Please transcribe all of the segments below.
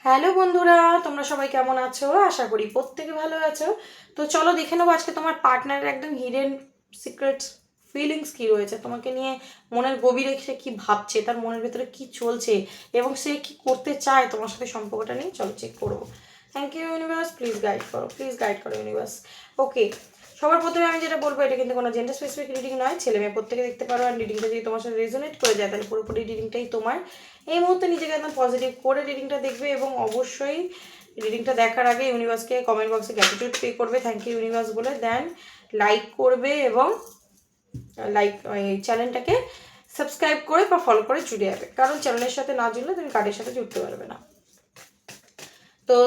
Hello বন্ধুরা, তোমরা সবাই কেমন আছো? আশা করি প্রত্যেকে ভালো আছো। তো চলো দেখে নেবো আজকে তোমার পার্টনারের একদম হিডেন সিক্রেট ফিলিংস কি রয়েছে তোমাকে নিয়ে, মনের গভীরে সে কি ভাবছে, তার মনের ভেতরে কি চলছে এবং সে কি করতে চায় তোমার সাথে সম্পর্কটা নিয়ে। চলো চেক করবো। Thank you universe, please guide করো, প্লিজ গাইড করো ইউনিভার্স। ওকে, সবার প্রথমে আমি যেটা বলবো, এটা কিন্তু কোনো জেন্ডার স্পেসিফিক রিডিং নয়, ছেলে মেয়ে প্রত্যেকে দেখতে পারো। আর রিডিংটা যদি তোমার সাথে রেজোনেট করে যায় তাহলে পুরোপুরি রিডিংটাই তোমার। এই মুহূর্তে নিজেকে একদম পজিটিভ করে রিডিংটা দেখবে এবং অবশ্যই রিডিংটা দেখার আগে ইউনিভার্সকে কমেন্ট বক্সে গ্র্যাটিটিউড পে করবে, থ্যাংক ইউ ইউনিভার্স বলে। দেন লাইক করবে এবং লাইক এই চ্যানেলটাকে সাবস্ক্রাইব করে বা ফলো করে জুড়ে যাবে, কারণ চ্যানেলের সাথে না জুড়লে তুমি কার্ডের সাথে জুড়তে পারবে না। তো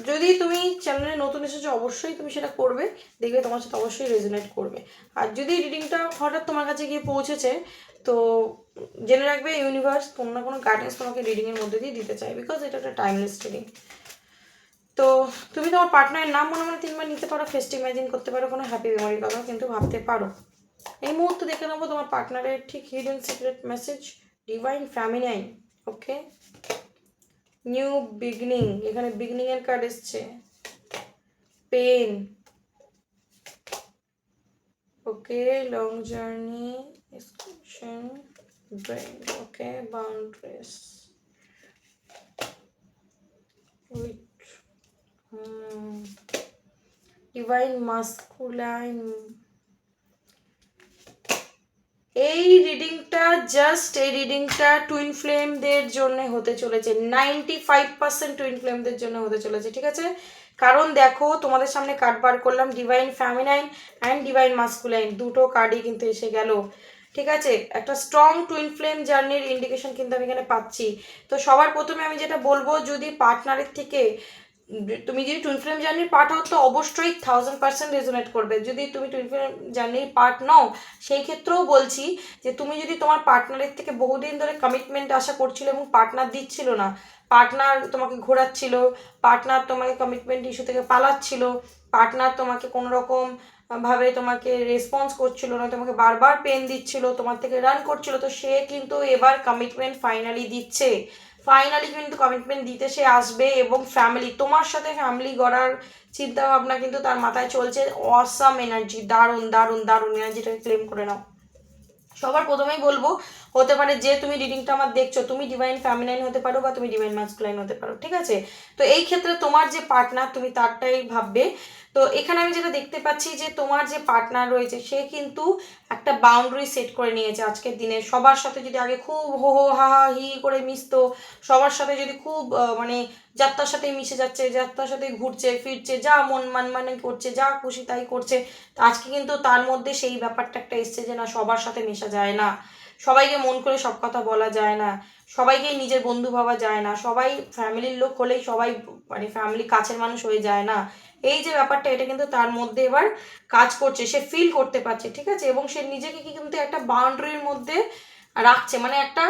যদি তুমি চ্যানেলে নতুন এসেছো অবশ্যই তুমি সেটা করবে, দেখবে তোমার সাথে অবশ্যই রেজোনেট করবে। আর যদি রিডিংটা হঠাৎ তোমার কাছে গিয়ে পৌঁছেছে তো জেনে রাখবে ইউনিভার্স কোনো না কোনো গাইডেন্স তোমাকে রিডিংয়ের মধ্যে দিয়ে দিতে চাই, বিকজ এটা একটা টাইমলেস রিডিং। তো তুমি তোমার পার্টনারের নাম মনে মনে 3বার নিতে পারো, ফেস্ট ইমাজিন করতে পারো, কোনো হ্যাপি মেমোরির কথাও কিন্তু ভাবতে পারো। এই মুহূর্তে দেখে নেবো তোমার পার্টনারের ঠিক hidden secret message, divine feminine. Okay, new beginning, এখানে বিগনিং এর কার্ড এসছে, pain, okay, long journey, exclusion, drain, okay, boundaries, with divine masculine. এই রিডিংটা টুইন ফ্লেমদের জন্য হতে চলেছে, 95% টুইন ফ্লেমদের জন্য হতে চলেছে, ঠিক আছে? কারণ দেখো তোমাদের সামনে কার্ড বার করলাম, divine feminine and divine masculine, দুটো কার্ডই কিন্তু এসে গেল, ঠিক আছে? একটা স্ট্রং টুইন ফ্লেম জার্নির ইন্ডিকেশন কিন্তু আমি এখানে পাচ্ছি। তো সবার প্রথমে আমি যেটা বলবো, যদি পার্টনারের থেকে তুমি যদি টুইন ফ্লেম জার্নির পার্ট হও তো অবশ্যই 1000% রেজোনেট করবে। যদি তুমি টুইন ফ্লেম জার্নির পার্ট নও সেই ক্ষেত্রেও বলছি যে তুমি যদি তোমার পার্টনারের থেকে বহুদিন ধরে কমিটমেন্ট আশা করছিল এবং পার্টনার দিচ্ছিল না, পার্টনার তোমাকে ঘোরাচ্ছিল, পার্টনার তোমাকে কমিটমেন্ট ইস্যু থেকে পালাচ্ছিল, পার্টনার তোমাকে কোনো রকম ভাবে তোমাকে রেসপন্স করছিল না, তোমাকে বারবার পেন দিচ্ছিল, তোমার থেকে রান করছিল, তো সে কিন্তু এবার কমিটমেন্ট ফাইনালি দিচ্ছে। ফাইনালি কিন্তু কমিটমেন্ট দিতে সে আসবে এবং ফ্যামিলি, তোমার সাথে ফ্যামিলি গড়ার চিন্তা ভাবনা কিন্তু তার মাথায় চলছে। অসাম এনার্জি, দারুণ দারুণ দারুণ এনার্জিটাকে ক্লেম করে নাও। সবার প্রথমেই বলবো, হতে পারে যে তুমি রিডিংটা আমার দেখছো তুমি ডিভাইন ফ্যামিনাইন হতে পারো বা তুমি ডিভাইন মাস্কুলাইন হতে পারো, ঠিক আছে? তো এই ক্ষেত্রে তোমার যে পার্টনার তুমি তারটাই ভাববে। তো এখানে আমি যেটা দেখতে পাচ্ছি যে তোমার যে পার্টনার রয়েছে সে কিন্তু একটা বাউন্ডারি সেট করে নিয়েছে আজকের দিনে। সবার সাথে যদি আগে খুব হো হো হা হা হি করে মিশতো, সবার সাথে যদি খুব মানে যাত্রার সাথে মিশে যাচ্ছে, যাত্রার সাথে ঘুরছে ফিরছে, যা মন মানে করছে, যা খুশি তাই করছে, আজকে কিন্তু তার মধ্যে সেই ব্যাপারটা একটা এসছে যে না, সবার সাথে মেশা যায় না, সবাইকে মন করে সব কথা বলা যায় না, সবাইকেই নিজের বন্ধু ভাবা যায় না, সবাই ফ্যামিলির লোক হলেই সবাই মানে ফ্যামিলি কাছের মানুষ হয়ে যায় না। এই যে ব্যাপারটা এটা কিন্তু তার মধ্যে এবার কাজ করছে, সে ফিল করতে পারছে, ঠিক আছে? এবং সে নিজেকে কি কিন্তু একটা বাউন্ডারির মধ্যে রাখছে, মানে একটা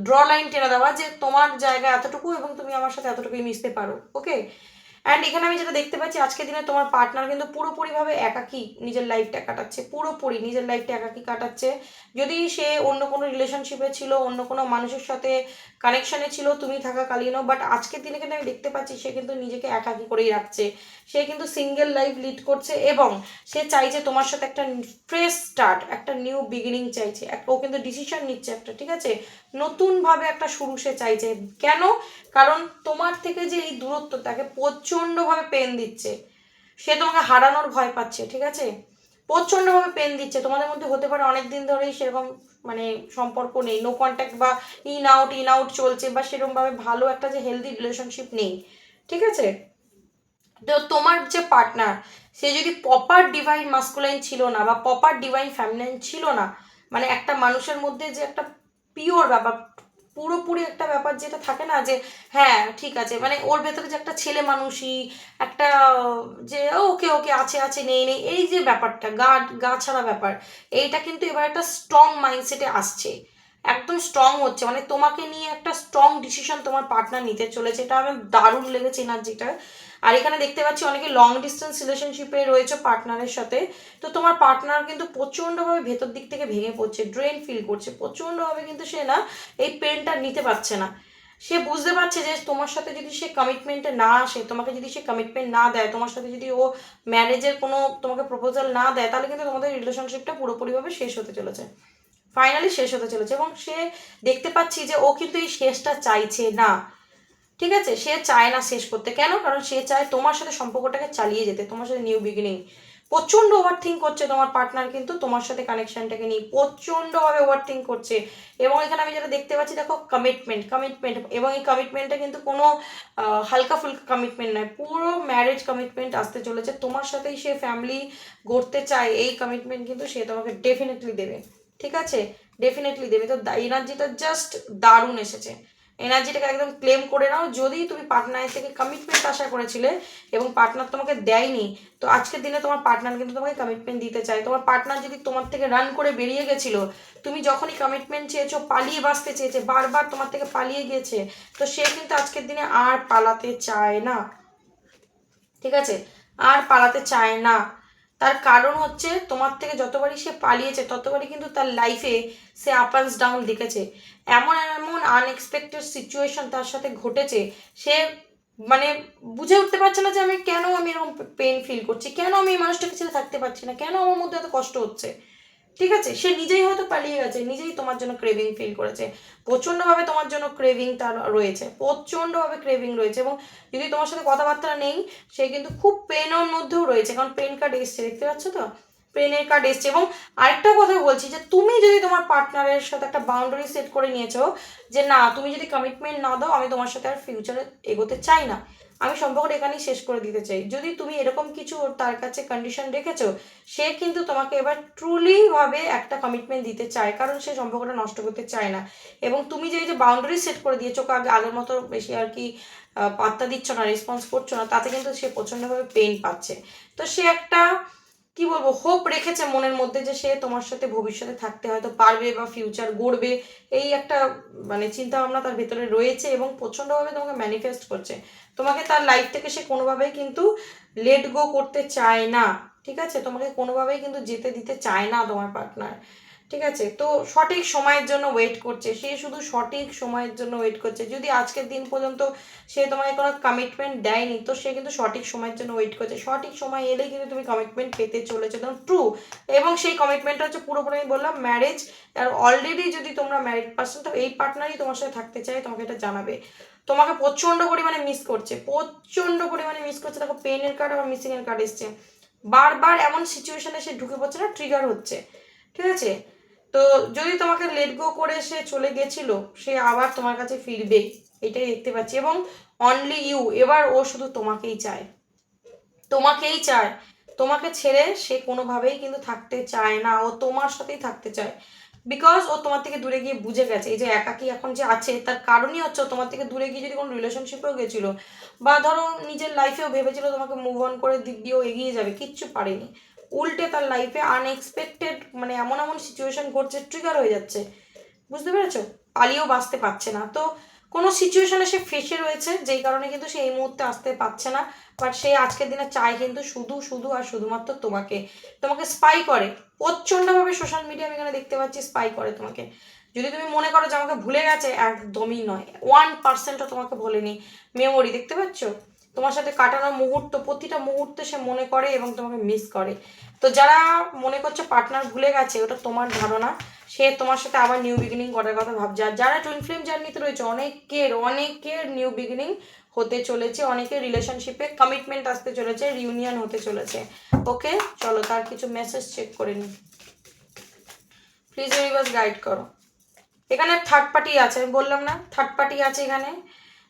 ড্র লাইন টেনে দেওয়া যে তোমার জায়গা এতটুকু এবং তুমি আমার সাথে এতটুকুই মিশতে পারো। ওকে, অ্যান্ড এখানে আমি যেটা দেখতে পাচ্ছি আজকের দিনে তোমার পার্টনার কিন্তু পুরোপুরিভাবে একাকী নিজের লাইফটা কাটাচ্ছে, পুরোপুরি নিজের লাইফটা একাকী কাটাচ্ছে। যদি সে অন্য কোনো রিলেশনশিপে ছিল, অন্য কোনো মানুষের সাথে কানেকশনে ছিল তুমি থাকাকালীনও, বাট আজকের দিনে কিন্তু আমি দেখতে পাচ্ছি সে কিন্তু নিজেকে একাকী করেই রাখছে, সে কিন্তু সিঙ্গেল লাইফ লিড করছে এবং সে চাইছে তোমার সাথে একটা ফ্রেশ স্টার্ট, একটা নিউ বিগিনিং চাইছে, ও কিন্তু ডিসিশন নিচ্ছে একটা, ঠিক আছে? নতুনভাবে একটা শুরু সে চাইছে। কেন? কারণ তোমার থেকে যে এই দূরত্ব তাকে প্রচণ্ডভাবে পেন দিচ্ছে, সে তোমাকে হারানোর ভয় পাচ্ছে, ঠিক আছে? প্রচণ্ডভাবে পেন দিচ্ছে। তোমাদের মধ্যে হতে পারে অনেক দিন ধরেই সেরকম মানে সম্পর্ক নেই, নো কন্ট্যাক্ট বা ইন আউট চলছে, বা সেরকমভাবে ভালো একটা যে হেলদি রিলেশনশিপ নেই, ঠিক আছে? তো তোমার যে পার্টনার সে যদি প্রপার ডিভাইন মাস্কুলাইন ছিল না বা প্রপার ডিভাইন ফ্যামিনাইন ছিল না, মানে একটা মানুষের মধ্যে যে একটা পিওর ব্যাপার, পুরোপুরি একটা ব্যাপার যেটা থাকে না যে হ্যাঁ ঠিক আছে, মানে ওর ভেতরে যে একটা ছেলে মানুষই একটা যে ওকে ওকে আছে আছে নেই নেই, এই যে ব্যাপারটা গা গা ছাড়া ব্যাপার, এইটা কিন্তু এবার একটা স্ট্রং মাইন্ডসেটে আসছে, একদম স্ট্রং হচ্ছে, মানে তোমাকে নিয়ে একটা স্ট্রং ডিসিশন তোমার পার্টনার নিতে চলেছে। এটা আমার দারুণ লেগেছে এনার্জিটা। আর এখানে দেখতে পাচ্ছি অনেকে লং ডিস্টেন্স রিলেশনশিপে রয়েছে পার্টনারের সাথে, তো তোমার পার্টনার কিন্তু প্রচণ্ডভাবে ভেতর দিক থেকে ভেঙে পড়ছে, ড্রেন ফিল করছে প্রচণ্ডভাবে, কিন্তু সে না এই পেনটা নিতে পারছে না, সে বুঝতে পারছে যে তোমার সাথে যদি সে কমিটমেন্টে না আসে, তোমাকে যদি সে কমিটমেন্ট না দেয়, তোমার সাথে যদি ও ম্যারেজের কোনো তোমাকে প্রপোজাল না দেয়, তাহলে কিন্তু তোমাদের রিলেশনশিপটা পুরোপুরিভাবে শেষ হতে চলেছে, ফাইনালি শেষ হতে চলেছে। এবং সে দেখতে পাচ্ছি যে ও কিন্তু এই শেষটা চাইছে না, ঠিক আছে? সে চায় না শেষ করতে। কেন? কারণ সে চায় তোমার সাথে সম্পর্কটাকে চালিয়ে যেতে, তোমার সাথে নিউ বিগিনিং। প্রচণ্ড ওভার থিঙ্ক করছে তোমার পার্টনার, কিন্তু তোমার সাথে কানেকশনটাকে নিয়ে প্রচণ্ডভাবে ওভার থিঙ্ক করছে। এবং এখানে আমি যেটা দেখতে পাচ্ছি, দেখো কমিটমেন্ট কমিটমেন্ট, এবং এই কমিটমেন্টটা কিন্তু কোনো হালকা ফুলকা কমিটমেন্ট নয়, পুরো ম্যারেজ কমিটমেন্ট আসতে চলেছে। তোমার সাথেই সে ফ্যামিলি গড়তে চায়, এই কমিটমেন্ট কিন্তু সে তোমাকে ডেফিনেটলি দেবে, ঠিক আছে? ডেফিনেটলি দেবে। তো এনার্জিটা জাস্ট দারুণ এসেছে, এনার্জিটাকে একদম ক্লেম করে নাও। যদি তুমি পার্টনারের থেকে কমিটমেন্ট আশা করেছিলে এবং পার্টনার তোমাকে দেয়নি, তো আজকের দিনে তোমার পার্টনার কিন্তু তোমাকে কমিটমেন্ট দিতে চায়। তোমার পার্টনার যদি তোমার থেকে রান করে বেরিয়ে গেছিলো, তুমি যখনই কমিটমেন্ট চেয়েছো, পালিয়ে বাঁচতে চেয়েছে, বারবার তোমার থেকে পালিয়ে গিয়েছে, তো সে কিন্তু আজকের দিনে আর পালাতে চায় না, ঠিক আছে? আর পালাতে চায় না। তার কারণ হচ্ছে, তোমার থেকে যতবারই সে পালিয়েছে, ততবারই কিন্তু তার লাইফে সে আপ অ্যান্ড ডাউন দেখেছে। এমন এমন আনএক্সপেক্টেড সিচুয়েশন তার সাথে ঘটেছে, সে মানে বুঝে উঠতে পারছে না যে আমি এরকম পেন ফিল করছি, কেন আমি এই মানুষটাকে ছেড়ে থাকতে পারছি না, কেন আমার মধ্যে এত কষ্ট হচ্ছে, ঠিক আছে? সে নিজেই হয়তো পালিয়ে গেছে, নিজেই তোমার জন্য ক্রেভিং ফিল করেছে, প্রচণ্ডভাবে তোমার জন্য ক্রেভিং তার রয়েছে, প্রচণ্ডভাবে ক্রেভিং রয়েছে। এবং যদি তোমার সাথে কথাবার্তা নেই, সে কিন্তু খুব পেনের মধ্যেও রয়েছে, কারণ পেন কার্ড এসছে, দেখতে পাচ্ছ তো, পেনের কার্ড এসছে। এবং আরেকটা কথা বলছি, যে তুমি যদি তোমার পার্টনারের সাথে একটা বাউন্ডারি সেট করে নিয়েছো, যে না, তুমি যদি কমিটমেন্ট না দাও, আমি তোমার সাথে আর ফিউচারে এগোতে চাই না, আমি সম্পর্কটা এখানেই শেষ করে দিতে চাই, যদি তুমি এরকম কিছু তার কাছে কন্ডিশন রেখেছো, সে কিন্তু তোমাকে এবার ট্রুলি ভাবে একটা কমিটমেন্ট দিতে চায়, কারণ সে সম্পর্কটা নষ্ট করতে চায় না। এবং তুমি যে এই যে বাউন্ডারি সেট করে দিয়েছো, আগের মতো বেশি আর কি পাত্তা দিচ্ছ না, রেসপন্স করছো না, তাতে কিন্তু সে প্রচণ্ডভাবে পেন পাচ্ছে। তো সে একটা কি বলবো, হোপ রেখেছে মনের মধ্যে, যে সে তোমার সাথে ভবিষ্যতে থাকতে হয়তো পারবে বা ফিউচার গড়বে, এই একটা মানে চিন্তা ভাবনা তার ভেতরে রয়েছে, এবং প্রচণ্ডভাবে তোমাকে ম্যানিফেস্ট করছে। তোমাকে তার লাইফ থেকে সে কোনোভাবেই কিন্তু লেট গো করতে চায় না, ঠিক আছে? তোমাকে কোনোভাবেই কিন্তু যেতে দিতে চায় না তোমার পার্টনার, ঠিক আছে? তো সঠিক সময়ের জন্য ওয়েট করছে, সে শুধু সঠিক সময়ের জন্য ওয়েট করছে। যদি আজকের দিন পর্যন্ত সে তোমাকে কোনো কমিটমেন্ট দেয়নি, তো সে কিন্তু সঠিক সময়ের জন্য ওয়েট করছে, সঠিক সময় এলেই কিন্তু তুমি কমিটমেন্ট পেতে চলেছো, একদম ট্রু। এবং সেই কমিটমেন্টটা হচ্ছে পুরোপুরি, আমি বললাম, ম্যারেজ। আর অলরেডি যদি তোমরা ম্যারিড পার্সন, তো এই পার্টনারই তোমার সাথে থাকতে চায়, তোমাকে এটা জানাবে। তোমাকে প্রচণ্ড পরিমাণে মিস করছে, প্রচণ্ড পরিমাণে মিস করছে। দেখো, পেনের কার্ড আবার মিসিং এর কার্ড এসছে, বারবার এমন সিচুয়েশনে সে ঢুকে পড়ছে না, ট্রিগার হচ্ছে, ঠিক আছে? তো যদি তোমাকে লেট গো করে সে চলে গেছিল, সে আবার তোমার কাছে ফিরবে, এটাই দেখতে পাচ্ছি। এবং অনলি ইউ, এবার ও শুধু তোমাকেই চায়, তোমাকেই চায়, তোমাকে ছেড়ে সে কোনোভাবেই কিন্তু থাকতে চায় না, ও তোমার সাথেই থাকতে চায়। বিকজ ও তোমার থেকে দূরে গিয়ে বুঝে গেছে, এই যে একাকী এখন যে আছে, তার কারণই হচ্ছে ও তোমার থেকে দূরে গিয়ে যদি কোনো রিলেশনশিপেও গেছিলো, বা ধরো নিজের লাইফেও ভেবেছিল তোমাকে মুভ অন করে দিক দিয়েও এগিয়ে যাবে, কিচ্ছু পারেনি। উল্টে তার লাইফে আনএক্সপেক্টেড মানে এমন এমন সিচুয়েশন ঘটছে, ট্রিগার হয়ে যাচ্ছে, বুঝতে পেরেছো? পালিয়েও বাঁচতে পারছে না। তো কোনো সিচুয়েশনে সে ফেসে রয়েছে, যেই কারণে কিন্তু সে এই মুহূর্তে আসতে পারছে না। বাট সে আজকের দিনে চায় কিন্তু শুধু শুধু আর শুধুমাত্র তোমাকে, তোমাকে স্পাই করে প্রচণ্ডভাবে। সোশ্যাল মিডিয়া আমি এখানে দেখতে পাচ্ছি, স্পাই করে তোমাকে। যদি তুমি মনে করো যে আমাকে ভুলে গেছে, একদমই নয়, 1%ও তোমাকে ভোলেনি। মেমোরি দেখতে পাচ্ছ, তোমার সাথে কাটানো মুহূর্ত, প্রতিটা মুহূর্তে সে মনে করে এবং তোমাকে মিস করে। তো যারা মনে করছো পার্টনার ভুলে গেছে, ওটা তোমার ধারণা। সে তোমার সাথে আবার নিউ বিগিনিং করার কথা ভাবছে। আর যারা টুইন ফ্লেম জার্নিতে রয়েছে, অনেকের অনেকের নিউ বিগিনিং হতে চলেছে, অনেকের রিলেশনশিপে কমিটমেন্ট আসতে চলেছে, রিউনিয়ন হতে চলেছে। ওকে, চলো তার কিছু মেসেজ চেক করে নিই। প্লিজ ইউনিভার্স গাইড করো। এখানে থার্ড পার্টি আছে, আমি বললাম না, থার্ড পার্টি আছে এখানে।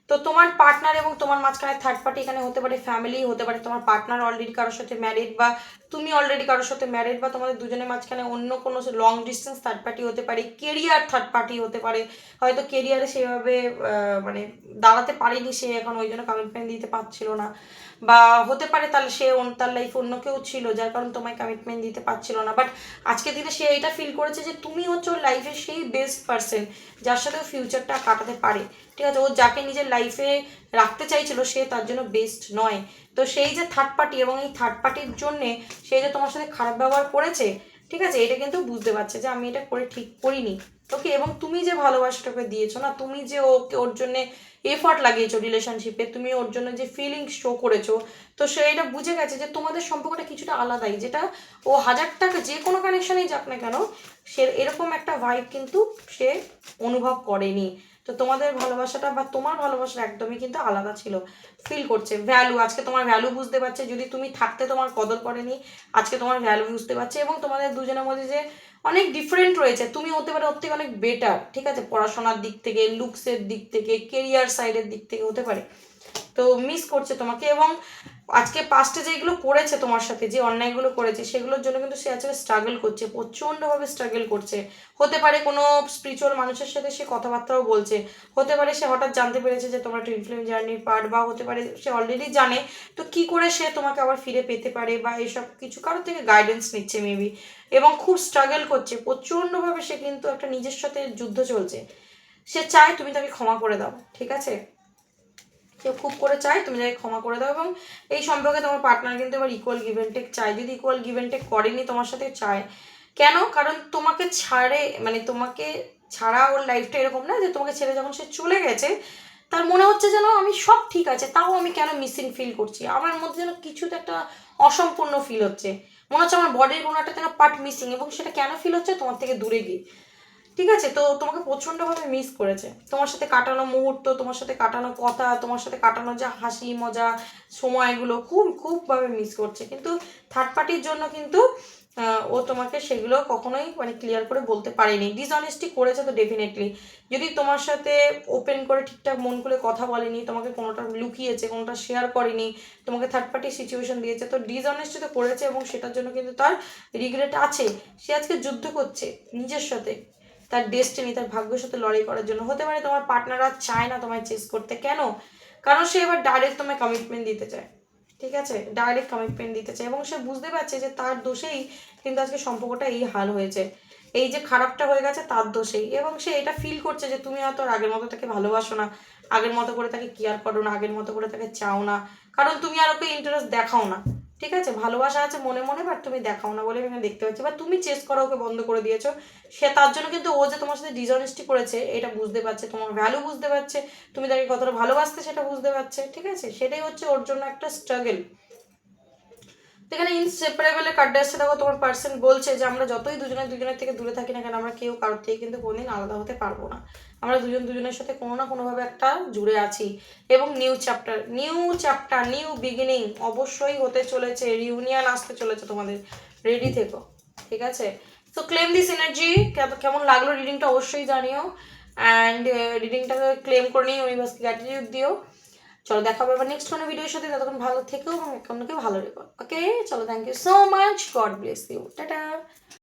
তো তোমার পার্টনার এবং তোমার মাঝখানে থার্ড পার্টি এখানে হতে পারে, ফ্যামিলি হতে পারে, তোমার পার্টনার অলরেডি কারোর সাথে ম্যারিড, বা তুমি অলরেডি কারোর সাথে ম্যারিড, বা তোমাদের দুজনের মাঝখানে অন্য কোনো লং ডিস্টেন্স থার্ড পার্টি হতে পারে, কেরিয়ার থার্ড পার্টি হতে পারে। হয়তো কেরিয়ারে সেভাবে মানে দাঁড়াতে পারেনি সে, এখন ওই জন্য কমিটমেন্ট দিতে পারছিল না। বা হতে পারে তাহলে সে তার লাইফে অন্য কেউ ছিল, যার কারণে তোমায় কমিটমেন্ট দিতে পারছিল না। বাট আজকের দিনে সে এটা ফিল করেছে যে তুমি হচ্ছে ওর লাইফের সেই বেস্ট পার্সন, যার সাথে ও ফিউচারটা কাটাতে পারে, ঠিক আছে? ও যাকে নিজের লাইফে রাখতে চাইছিল, সে তার জন্য বেস্ট নয়। তো সেই যে থার্ড পার্টি, এবং এই থার্ড পার্টির জন্যে সে যে তোমার সাথে খারাপ ব্যবহার করেছে, ঠিক আছে, এটা কিন্তু বুঝতে পারছে যে আমি এটা করে ঠিক করিনি, ওকে, এবং তুমি যে ভালোবাসাটাকে দিয়েছো না, তুমি যে ওকে ওর জন্য এফর্ট লাগিয়েছো রিলেশনশিপে, তুমি ওর জন্য যে ফিলিংস শো করেছো, তো সে এটা বুঝে গেছে যে তোমাদের সম্পর্কটা কিছুটা আলাদাই, যেটা ও 1000 টাকা যে কোনো কানেকশনেই যাক না কেন, সে এরকম একটা ভাইব কিন্তু সে অনুভব করেনি। তো তোমাদের ভালোবাসাটা বা তোমার ভালোবাসাটা একদমই কিন্তু আলাদা ছিল, ফিল করছে ভ্যালু, আজকে তোমার ভ্যালু বুঝতে পারছে, যদি তুমি থাকতে তোমার কদর করেনি, আজকে তোমার ভ্যালু বুঝতে পারছে, এবং তোমাদের দুজনের মধ্যে যে অনেক ডিফারেন্ট রয়েছে, তুমি হতে পারে ওর থেকে অনেক বেটার, ঠিক আছে, পড়াশোনার দিক থেকে, লুকসের দিক থেকে, কেরিয়ার সাইডের দিক থেকে হতে পারে, তো মিস করছে তোমাকে। এবং আজকে পাস্টে যেগুলো করেছে তোমার সাথে, যে অন্যায়গুলো করেছে, সেগুলোর জন্য কিন্তু সে আজকে স্ট্রাগল করছে, প্রচণ্ডভাবে স্ট্রাগল করছে। হতে পারে কোনো স্পিরিচুয়াল মানুষের সাথে সে কথাবার্তাও বলছে, হতে পারে সে হঠাৎ জানতে পেরেছে যে তোমার টুইন ফ্লেম জার্নির পার্ট, বা হতে পারে সে অলরেডি জানে, তো কি করে সে তোমাকে আবার ফিরে পেতে পারে, বা এইসব কিছু কারোর থেকে গাইডেন্স নিচ্ছে মেবি, এবং খুব স্ট্রাগল করছে প্রচণ্ডভাবে। সে কিন্তু একটা নিজের সাথে যুদ্ধ চলছে, সে চায় তুমি তাকে ক্ষমা করে দাও, ঠিক আছে, কেউ খুব করে চায় তুমি তাকে ক্ষমা করে দাও। এবং এই সম্পর্কে তোমার পার্টনার কিন্তু এবার ইকুয়াল গিভ অ্যান্ড টেক চায়, যদি ইকুয়াল গিভ অ্যান্ড টেক করেনি তোমার সাথে, চায় কেন, কারণ তোমাকে ছাড়ে, মানে তোমাকে ছাড়া ওর লাইফটা এরকম না যে তোমাকে ছেড়ে যখন সে চলে গেছে তার মনে হচ্ছে যেন আমি সব ঠিক আছে, তাও আমি কেন মিসিং ফিল করছি, আমার মধ্যে যেন কিছুতে একটা অসম্পূর্ণ ফিল হচ্ছে, মনে হচ্ছে আমার বডির কোনো একটা যেন পার্ট মিসিং, এবং সেটা কেন ফিল হচ্ছে, তোমার থেকে দূরে গিয়ে, ঠিক আছে। তো তোমাকে প্রচণ্ডভাবে মিস করেছে, তোমার সাথে কাটানো মুহূর্ত, তোমার সাথে কাটানো কথা, তোমার সাথে কাটানো যে হাসি মজা সময়গুলো খুব খুবভাবে মিস করছে, কিন্তু থার্ড পার্টির জন্য কিন্তু ও তোমাকে সেগুলো কখনোই মানে ক্লিয়ার করে বলতে পারেনি, ডিসঅনেস্টি করেছে তো ডেফিনেটলি, যদি তোমার সাথে ওপেন করে ঠিকঠাক মন খুলে কথা বলেনি, তোমাকে কোনোটা লুকিয়েছে, কোনোটা শেয়ার করেনি, তোমাকে থার্ড পার্টি সিচুয়েশন দিয়েছে, তো ডিসঅনেস্টি তো করেছে, এবং সেটার জন্য কিন্তু তার রিগ্রেট আছে, সে আজকে যুদ্ধ করছে নিজের সাথে, তার ডেস্টিনি, তার ভাগ্যের সাথে লড়াই করার জন্য। হতে পারে তোমার পার্টনার আর চায় না তোমায় চেস করতে, কেন, কারণ সে এবার ডাইরেক্ট তোমায় কমিটমেন্ট দিতে চায়, ঠিক আছে, ডাইরেক্ট কমিটমেন্ট দিতে চায়, এবং সে বুঝতে পারছে যে তার দোষেই কিন্তু আজকে সম্পর্কটা এই হাল হয়েছে, এই যে খারাপটা হয়ে গেছে তার দোষেই, এবং সে এটা ফিল করছে যে তুমি হয়তো আর আগের মতো তাকে ভালোবাসো না, আগের মতো করে তাকে কেয়ার করো না, আগের মতো করে তাকে চাও না, কারণ তুমি আর ওকে ইন্টারেস্ট দেখাও না, ঠিক আছে, ভালোবাসা আছে মনে মনে, বাট তুমি দেখাও না বলে আমি দেখতে পাচ্ছি, বা তুমি চেস করা ওকে বন্ধ করে দিয়েছো, সে তার জন্য কিন্তু ও যে তোমার সাথে ডিসঅনেস্টি করেছে এটা বুঝতে পারছে, তোমার ভ্যালু বুঝতে পারছে, তুমি তাকে কতটা ভালোবাসতে সেটা বুঝতে পারছে, ঠিক আছে, সেটাই হচ্ছে ওর জন্য একটা স্ট্রাগল। এখানে ইনসেপারেবলের কার্ডটা এসছে, দেখো তোমার পার্সন বলছে যে আমরা যতই দুজনের থেকে দূরে থাকি না কেন, আমরা কেউ কারোর থেকে কিন্তু কোনোদিন আলাদা হতে পারবো না, আমরা দুজনের সাথে কোনো না কোনোভাবে একটা জুড়ে আছি, এবং নিউ বিগিনিং অবশ্যই হতে চলেছে, রিউনিয়ন আসতে চলেছে তোমাদের, রেডি থেকো, ঠিক আছে। তো ক্লেম দিস এনার্জি, কেমন লাগলো রিডিংটা অবশ্যই জানিও, অ্যান্ড রিডিংটাকে ক্লেম করে নিয়ে ইউনিভার্সকে গ্র্যাটিটিউড দিও। চলো দেখা হবে আবার নেক্সট কোনো ভিডিওর সাথে, ততক্ষণ ভালো থেকো এবং অন্যকে ভালো রেখো, ওকে, চলো, thank you so much, God bless you, tata.